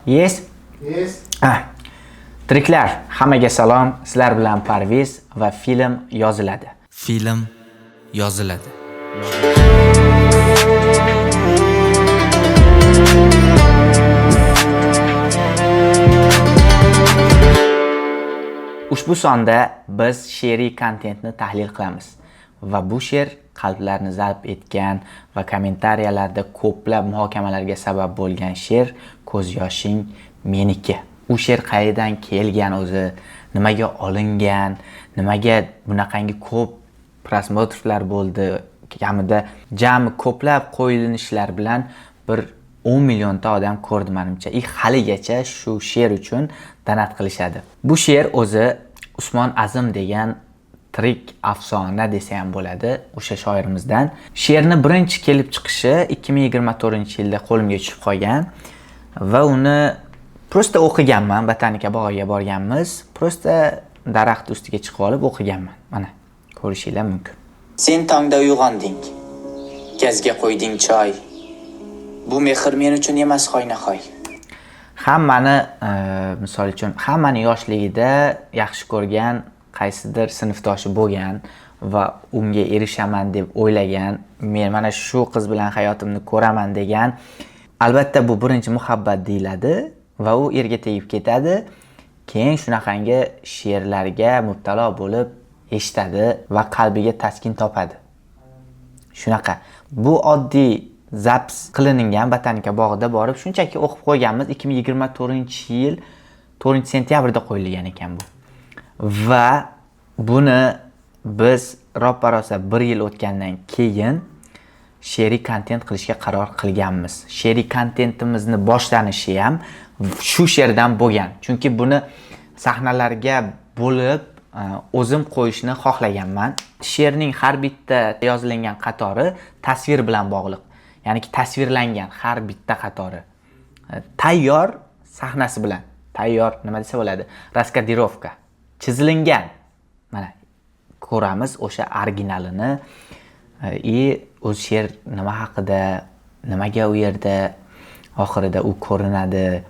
Yes. Tiriklar, hammaga salom. Sizlar bilan Parviz va film yoziladi. Film yoziladi. Ushbu sonda biz she'riy kontentni tahlil qilamiz va bu she'r qalblarni zalb etgan va kommentariyalarda ko'plab muhokamalarga sabab bo'lgan she'r Ko'z yoshing meniki. U she'r qayerdan kelgan o'zi, nimaga olingan, nimaga bunaqangi ko'p prosmotrlar bo'ldi, kamida jami ko'plab qo'yilinishlar bilan bir 10 millionta odam ko'rdi menimcha. Haligacha shu she'r uchun donat qilishadi. Bu she'r o'zi Usmon Azim degan tirik afsona desa ham bo'ladi, o'sha shoirimizdan. She'rni birinchi kelib chiqishi 2024-yilda qo'limga tushib qolgan va uni prosta o'qiganman. Botanika bog'iga borganmiz. Prosta daraxt ustiga chiqib olib o'qiganman. Mana, ko'rishinglar mumkin. Sen tongda uyg'onding. Gazga qo'yding choy. Bu mehr men uchun emas xoynahoy. Hammani, misol uchun, hammani yoshligida yaxshi ko'rgan qaysidir sinfdoshi bo'lgan va unga erishaman deb o'ylagan, men mana shu qiz bilan hayotimni ko'raman degan, albatta bu birinchi muhabbat deyiladi va u erga tegib ketadi. Keyin shunaqangi she'rlarga mubtalo bo'lib eshitadi va qalbiga taskin topadi. Shunaqa. Bu oddiy zaps qilingan Botanika bog'ida borib shunchaki o'qib qo'yganmiz. 2024-yil 4-sentyabrda qo'yilgan ekan bu. Va buni biz roppa-rosa 1 yil o'tgandan keyin she'riy kontent qilishga qaror qilganmiz. She'riy kontentimizni boshlanishi ham shu she'rdan bo'lgan. Chunki buni sahnalarga bo'lib o'zim qo'yishni xohlaganman. She'rning har bitta yozilgan qatori tasvir bilan bog'liq. Ya'ni tasvirlangan har bitta qatori tayyor sahnasi bilan. Tayyor nima desa bo'ladi? Raskadirovka. Chizilingan. Mana ko'ramiz o'sha originalini. O'z she'r nima haqida, nimaga u yerda oxirida u ko'rinadi,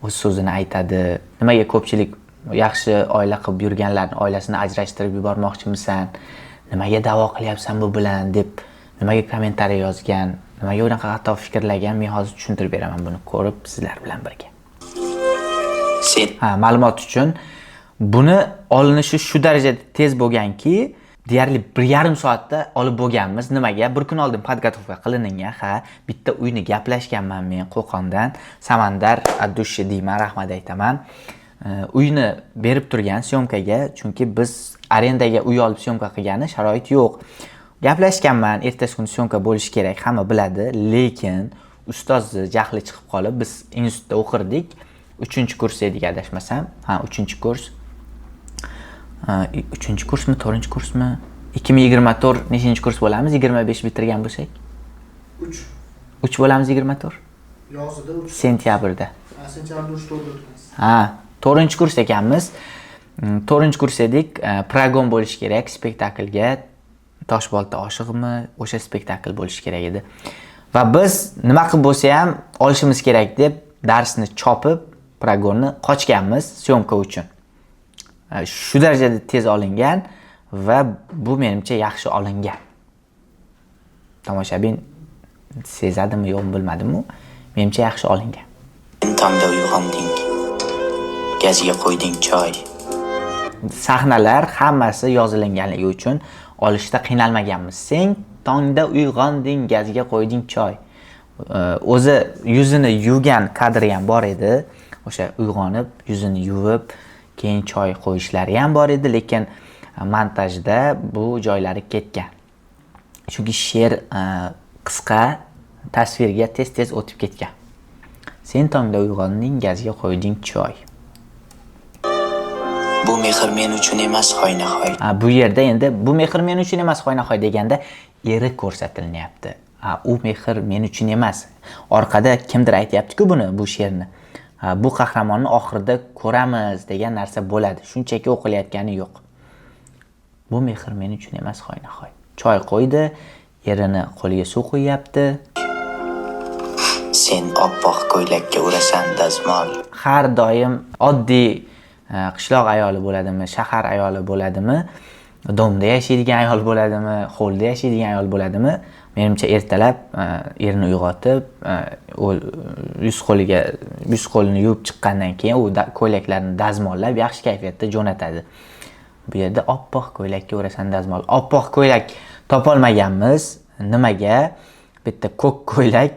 o'z so'zini aytadi. Nimaga ko'pchilik yaxshi oila qilib yurganlarning oilasini ajrashtirib yubormoqchimisan? Nimaga da'vo qilyapsan bu bilan deb nimaga kommentariy yozgan? Nimaga unaqa xato fikrlagan? Men hozir tushuntirib beraman buni ko'rib sizlar bilan birga. Ma'lumot uchun buni olinishi shu darajada tez bo'lganki, deyarli 1,5 soatda olib bo'lganmiz. Nimaga? Bir kun oldin podgotovka qilingan. Bitta uyni gaplashganman men Qo'qondan. Samandar Addushi deyman, rahmat aytaman. Uyni berib turgan syomkaga, chunki biz arendaga uy olib syomka qilgani sharoit yo'q. Gaplashganman, ertasi kuni syomka bo'lishi kerak, hamma biladi, lekin ustozni jahli chiqib qolib, biz institutda o'qirdik. 3-kurs edik adashmasam. 3-kurs. 3-kursmi, 4-kursmi? 2024 nechinchi kurs bo'lamiz? 25 bitirgan bo'lsak? 3 bo'lamiz 24. Yozida 3. Sentyabrda. Sentyabrda 3 o'tamiz. 4-kurs ekanmiz. 4-kurs edik. Program bo'lishi kerak spektaklga. Toshbolta oshiqmi? O'sha spektakl bo'lishi kerak edi. Va biz nima qilib bo'lsa ham olishimiz kerak deb darsni chopib, programni qochganmiz syomka uchun. Shu darajada tez olingan va bu menimcha yaxshi olingan. Tomoshabin sezadimi yo'qmi bilmadim-ku, menimcha yaxshi olingan. Tongda uyg'onding. Gazga qo'yding choy. Sahnalar hammasi yozilganligi uchun olishda qiynalmaganmiz. Sen tongda uyg'onding, gazga qo'yding choy. O'zi yuzini yuvgan kadri ham bor edi. O'sha uyg'onib, yuzini yuvib, keyin choy qo'yishlari ham bor edi, lekin montajda bu joylari ketgan. Chunki she'r qisqa, tasvirga tez-tez o'tib ketgan. Sen tongda uyg'onding, gazga qo'yding choy. Bu mehr men uchun emas xoynahoy. Bu yerda endi bu mehr men uchun emas xoynahoy deganda eri ko'rsatilyapti. U mehr men uchun emas. Orqada kimdir aytayapti-ku buni, bu she'rni. Bu qahramonni oxirida ko'ramiz degan narsa bo'ladi. Shunchaki o'qilayotgani yo'q. Bu mehr men uchun emas xoynahoy. Choy qo'ydi, erini qo'liga suv qo'yapti. Sen oppoq ko'ylakka urasan dazmol. Har doim oddiy qishloq ayoli bo'ladimi, shahar ayoli bo'ladimi, domda yashaydigan ayol bo'ladimi, hovlida yashaydigan ayol bo'ladimi? Menimcha ertalab erini uyg'otib, yuz qo'lini yuvib chiqqandan keyin u ko'ylaklarni dazmollab yaxshi kayfiyatda jo'natadi. Bu yerda oppoq ko'ylakka urasan dazmol. Oppoq ko'ylak topolmaganmiz. Nimaga? Bitta ko'k ko'ylak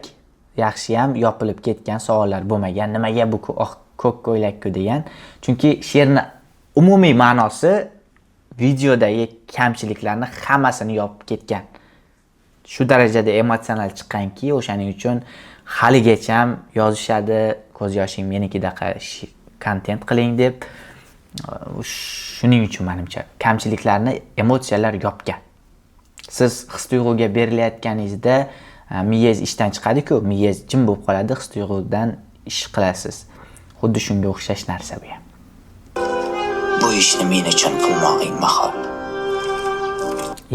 yaxshi ham yopilib ketgan savollar bo'lmagan. Nimaga bu ko'k ko'ylak-ku degan? Chunki she'rning umumiy ma'nosi videodagi kamchiliklarni hammasini yopib ketgan. Shu darajada emotsional chiqqanki, o'shaning uchun haligacha ham yozishadi, ko'z yoshing menikidaqa kontent qiling deb. Shuning uchun menimcha kamchiliklarni emotsiyalar yopgan. Siz his-tuyg'uga berilayotganingizda miyangiz ishdan chiqadi-ku, miyangiz jim bo'lib qoladi, his-tuyg'udan ish qilasiz. Xuddi shunga o'xshash narsa bu ham. Bu ishni men uchun qilmog'ing mahol.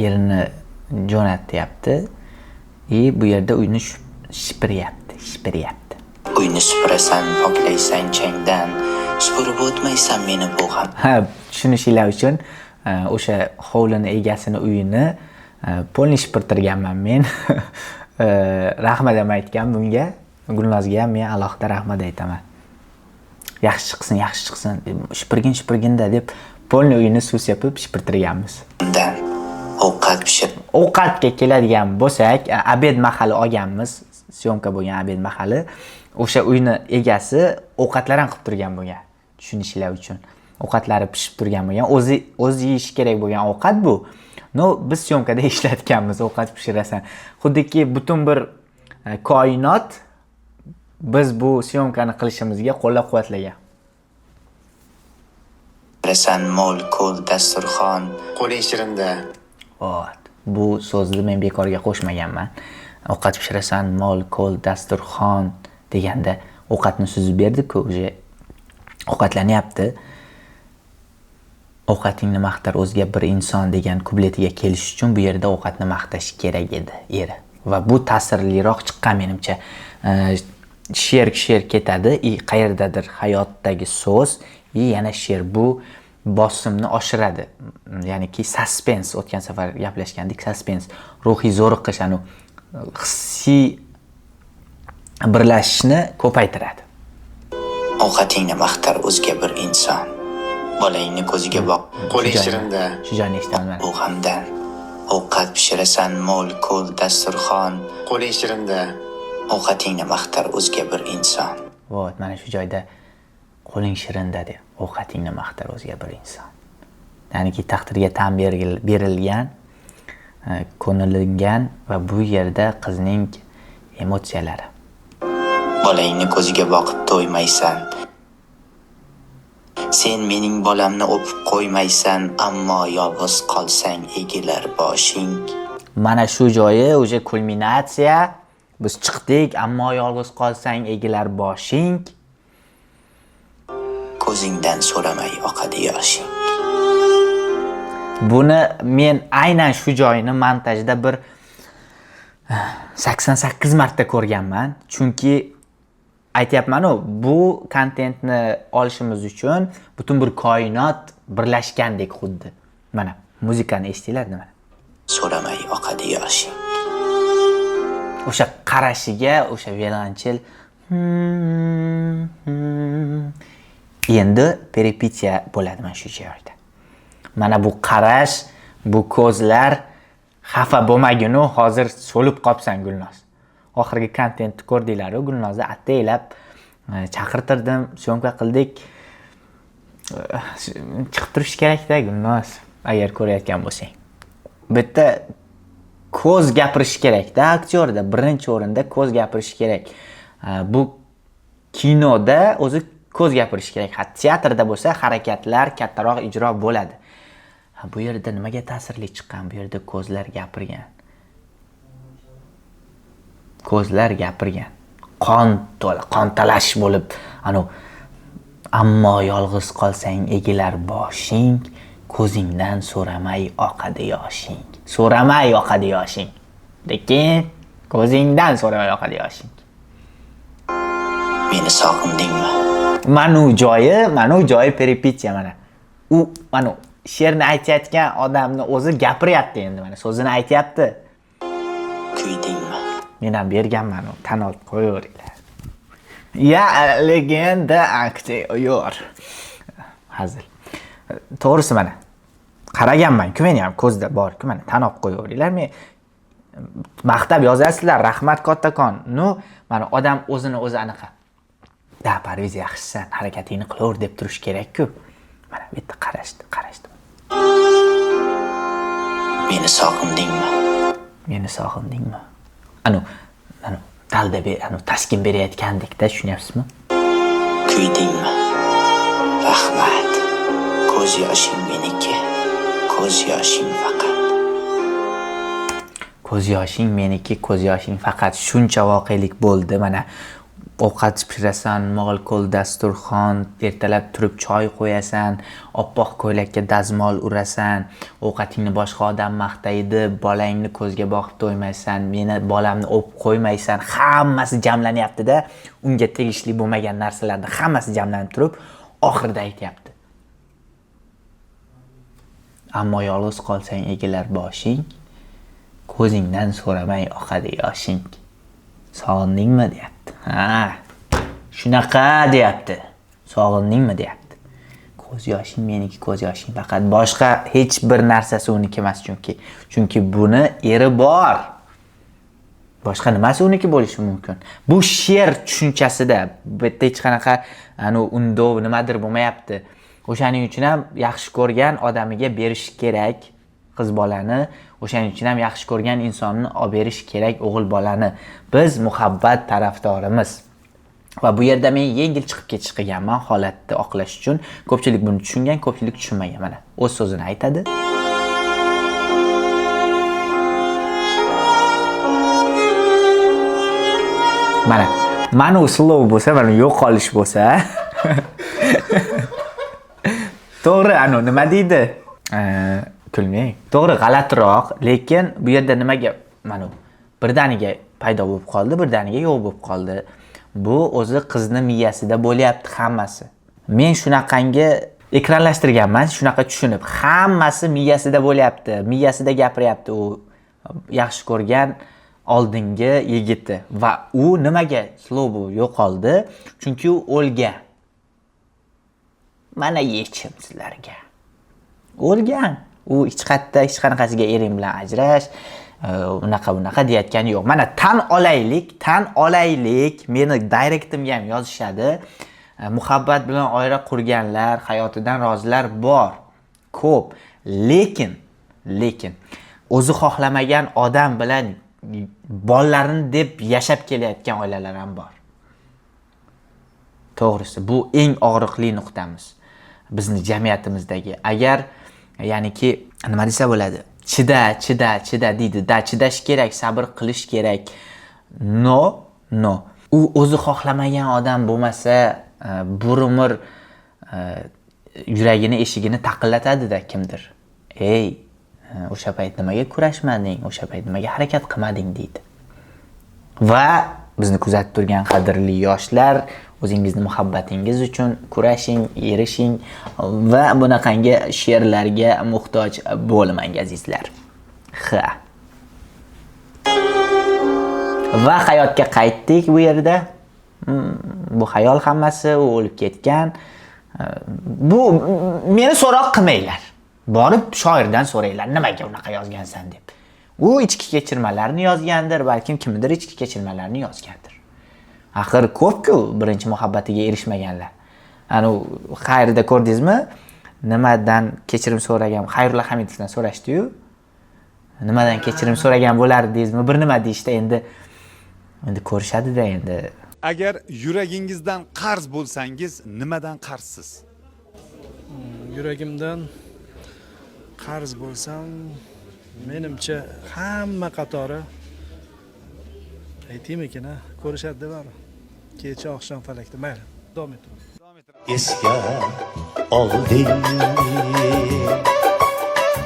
Erini jo'natyapti. Bu yerda uyni shipiryapti. Uyni supurasan, poklaysan changdan, supurib o'tmaysan meni bu ham. Tushunishinglar uchun o'sha hovlini egasini uyini polni shipirtirganman men. Rahmat ham aytgan bunga. Gulnozga ham men alohida rahmat aytaman. Yaxshi chiqsin, shipirgin-da deb polni uyini suv sepib shipirtirganmiz. Undan ovqat pishirib. Ovqatga keladigan bo'lsak, obed mahali olganmiz. Syomka bo'lgan obed mahali. O'sha uyni egasi ovqatlar ham qilib turgan bo'lgan. Tushunishinglar uchun. Ovqatlari pishib turgan bo'lgan. O'zi yeyish kerak bo'lgan ovqat bu. Biz syomkada ishlatganmiz, ovqat pishirasan. Xuddiki butun bir koinot biz bu syomkani qilishimizga qo'llab-quvvatlagan. Pishirasan mol, ko'l, dasturxon, qo'ling shirinda. Bu so'zni men bekorga qo'shmaganman. Ovqat pishirasan, mol, ko'l, dasturxon deganda ovqatni suzib berdi-ku, o'sha ovqatlanyapti. Ovqatingni maqtar o'zga bir inson degan kupletiga kelish uchun bu yerda ovqatni maqtash kerak edi eri. Va bu ta'sirliroq chiqqan menimcha. She'r ketadi, qayerdadir hayotdagi so'z, yana she'r bu bosimni oshiradi. Ya'niki suspens, o'tgan safar gaplashgandik, suspens, ruhiy zo'riqish, hissiy birlashishni ko'paytiradi. Ovqatingni maqtar o'zga bir inson. Bolangni ko'ziga boq, qo'ling shirinda. Shu joyni eshitaman. Bu hamdan ovqat pishirasan, mol, ko'l, dasturxon, qo'ling shirinda. Ovqatingni maqtar o'zga bir inson. Mana shu joyda qo'ling shirinda deb ovqatingni maqtar o'zga bir inson. Ya'niki taqdirga tan berilgan, ko'nilingan va bu yerda qizning emotsiyalari. Bolangni ko'ziga boqib to'ymaysan. Sen mening bolamni o'pib qo'ymaysan, ammo yolg'iz qolsang egilar boshing. Mana shu joyi o'sha kulminatsiya. Biz chiqdik, ammo yolg'iz qolsang egilar boshing. Ko'zingdan so'ramay oqadi yoshing. Buni men aynan shu joyini montajda bir 88 marta ko'rganman. Chunki aytayapman-ku, bu kontentni olishimiz uchun butun bir koinot birlashgandek xuddi. Mana muzikani eshitinglar nima? So'ramay oqadi yoshing. O'sha qarashiga, o'sha violonchel endi peripetiya bo'ladi mana shu joyda. Mana bu qarash, bu ko'zlar, xafa bo'lmaginu, hozir so'lib qopsan Gulnoz. Oxirgi kontentni ko'rdinglar-ku, Gulnozni ataylab chaqirtirdim, syomka qildik. Chiqib turish kerak-da Gulnoz, agar ko'rayotgan bo'lsang. Bitta ko'z gapirish kerak-da aktyorda, birinchi o'rinda ko'z gapirish kerak. Bu kinoda o'zi ko'z gapirish kerak. Teatrda bo'lsa harakatlar kattaroq ijro bo'ladi. Bu yerda nimaga ta'sirli chiqqan? Bu yerda ko'zlar gapirgan. Ko'zlar gapirgan. Qon talash bo'lib, ammo yolg'iz qolsang egilar boshing, ko'zingdan so'ramay oqadi yoshing. So'ramay oqadi yoshing. Lekin ko'zingdan so'ramay oqadi yoshing. meni sog'indingmi? Mana u joyi peripetiya mana. U mana she'rni aytayotgan odamni o'zi gapiryapti endi mana so'zini aytayapti. Kuydingmi? Men ham berganman, tan olib qo'yaveringlar. Ya legenda aktyor. Hazil. To'g'risi mana qaraganman-ku, meni ham ko'zda bor-ku, mana tan olib qo'yaveringlar. Men maqtab yozasizlar, rahmat kattakon. Mana odam o'zini o'zi anaqa. Da, Parviz yaxshisan, harakatingni qilaver deb turish kerak-ku. Mana bu yerda qarashdi. Meni sog'indingmi? Meni sog'indingmi? Dalda taskin berayotgandek-da, tushunyapsizmi? Kuydingmi? Rahmat. Ko'z yoshing meniki. Ko'z yoshing faqat. Ko'z yoshing meniki, ko'z yoshing faqat. Shuncha voqelik bo'ldi mana. Ovqat pishirasan, mol ko'l dasturxon, ertalab turib choy qo'yasan, oppoq ko'ylakka dazmol urasan, ovqatingni boshqa odam maqtaydi, bolangni ko'zga boqib to'ymaysan, meni bolamni o'pib qo'ymaysan, hammasi jamlanyapti-da, unga tegishli bo'lmagan narsalarni hammasi jamlanib turib, oxirida aytayapti. Ammo yolg'iz qolsang egilar boshing, ko'zingdan so'ramay oqadi yoshing. Sog'indingmi deyapti. Shunaqa deyapti. Sog'indingmi deyapti. Ko'z yoshing meniki, ko'z yoshing faqat. Boshqa hech bir narsasi uniki emas chunki buni eri bor. Boshqa nimasi uniki bo'lishi mumkin? Bu she'r tushunchasida bu yerda hech qanaqa undov nimadir bo'lmayapti. O'shaning uchun ham yaxshi ko'rgan odamiga berish kerak qiz bolani, o'shaning uchun ham yaxshi ko'rgan insonni olib berish kerak o'g'il bolani. Biz muhabbat tarafdorimiz. Va bu yerda men yengil chiqib ketish qilganman holatni oqlash uchun. Ko'pchilik buni tushungan, ko'pchilik tushunmagan. Mana o'z so'zini aytadi. Mana slow bo'lsa, mana yo'qolish bo'lsa, to'g'ri, nima deydi? Kulmang. To'g'ri, g'alatiroq, lekin bu yerda nimaga birdaniga paydo bo'lib qoldi, birdaniga yo'q bo'lib qoldi. Bu o'zi qizni miyasida bo'lyapti hammasi. Men shunaqangi ekranlashtirganman, shunaqa tushunib, hammasi miyasida bo'lyapti, miyasida gapiryapti u yaxshi ko'rgan oldingi yigiti va u nimaga slow yo'qoldi? Chunki u o'lgan. Mana yechim sizlarga. O'lgan. U hech qanaqasiga ering bilan ajrash, unaqa deyotgani yo'q. Mana tan olaylik, meni direktimga ham yozishadi. Muhabbat bilan oila qurganlar, hayotidan rozilar bor, ko'p. Lekin o'zi xohlamagan odam bilan bolalarini deb yashab kelayotgan oilalar ham bor. To'g'risi, bu eng og'riqli nuqtamiz bizning jamiyatimizdagi. Agar ya'niki nima desa bo'ladi? Chida deydi-da, chidash kerak, sabr qilish kerak. No. U o'zi xohlamagan odam bo'lmasa, bir umr yuragini eshigini taqillatadi-da kimdir. Ey, o'sha payt nimaga kurashmading? O'sha payt nimaga harakat qilmading deydi. Va bizni kuzatib turgan qadrli yoshlar, o'zingizni muhabbatingiz uchun kurashing, erishing va bunaqangi she'rlarga muhtoj bo'lmang azizlar. Va hayotga qaytdik bu yerda. Bu xayol hammasi, u o'lib ketgan. Bu meni so'roq qilmanglar. Borib shoirdan so'ranglar, nimaga unaqa yozgansan deb. U ichki kechirmalarni yozgandir, balkim kimdir ichki kechirmalarni yozgandir. Axir ko'p-ku birinchi muhabbatiga erishmaganlar. Xayrida ko'rdingizmi? Nimadan kechirim so'ragan? Xayrulla Hamidovdan so'rashdi-yu. Nimadan kechirim so'ragan bo'lardingizmi? Bir nima deyishdi endi ko'rishadi-da endi. Agar yuragingizdan qarz bo'lsangiz, nimadan qarzsiz? Yuragimdan qarz bo'lsam, menimcha hamma qatori aytaymikin, ko'rishadi bari. Kecha oqshom falakda mayli, davom etamiz. Esga olding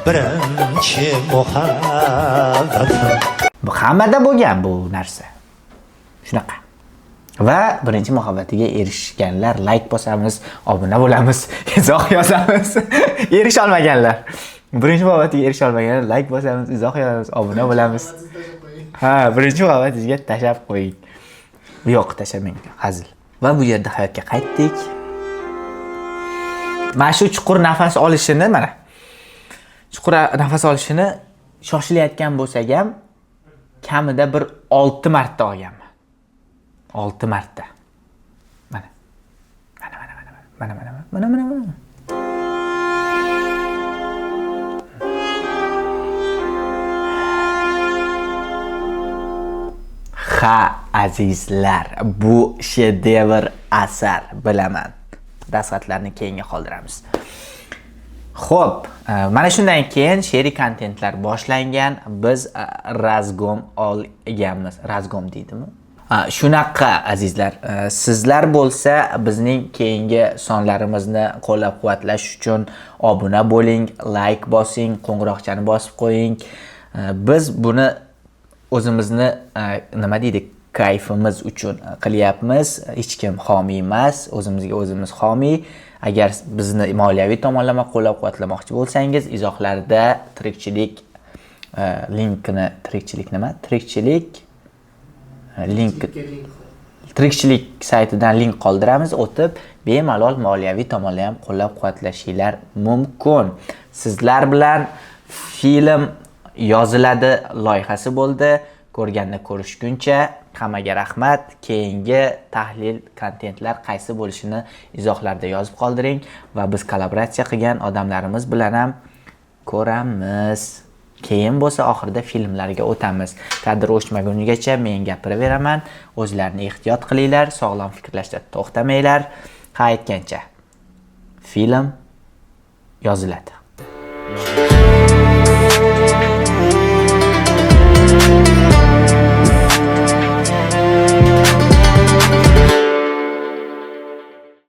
birinchi muhabbatim. Bu hammada bo'lgan bu narsa. Shunaqa. Va birinchi muhabbatiga erishganlar like bosamiz, obuna bo'lamiz, izoh yozamiz. Erisha olmaganlar. Birinchi muhabbatiga erisha olmaganlar like bosamiz, izoh yozamiz, obuna bo'lamiz. Ha, birinchi muhabbatingizga tashab qo'ying. Yo'q, tashamang, hazil. Va bu yerda hayotga qaytdik. Mana shu chuqur nafas olishini mana. Chuqur nafas olishini shoshilayotgan bo'lsak ham kamida bir 6 marta olganman. 6 marta. Mana. Mana. Ha, azizlar, bu shedevr asar, bilaman. Dastxatlarni keyinga qoldiramiz. Xo'p, mana shundan keyin she'riy kontentlar boshlangan. Biz razgom olganmiz. Razgom deydimi? Shunaqa azizlar, sizlar bo'lsa bizning keyingi sonlarimizni qo'llab-quvvatlash uchun obuna bo'ling, like bosing, qo'ng'iroqchani bosib qo'ying. Biz buni o'zimizni nima deydi, kayfimiz uchun qilyapmiz. Hech kim homiy emas, o'zimizga o'zimiz homiy. Agar bizni moliyaviy tomonlama qo'llab-quvvatlamoqchi bo'lsangiz, izohlarda tirikchilik linkini, tirikchilik saytidan link qoldiramiz. O'tib bemalol moliyaviy tomondan ham qo'llab-quvvatlashinglar mumkin. Sizlar bilan film yoziladi loyihasi bo'ldi. Ko'rganda ko'rishguncha, hammaga rahmat. Keyingi tahlil kontentlar qaysi bo'lishini izohlarda yozib qoldiring va biz kollaboratsiya qilgan odamlarimiz bilan ham ko'ramiz. Keyin bo'lsa oxirida filmlarga o'tamiz. Kadr o'chmagunigacha men gapiraveraman. O'zlarini ehtiyot qilinglar, sog'lom fikrlashda to'xtamanglar. Ha, aytgancha film yoziladi.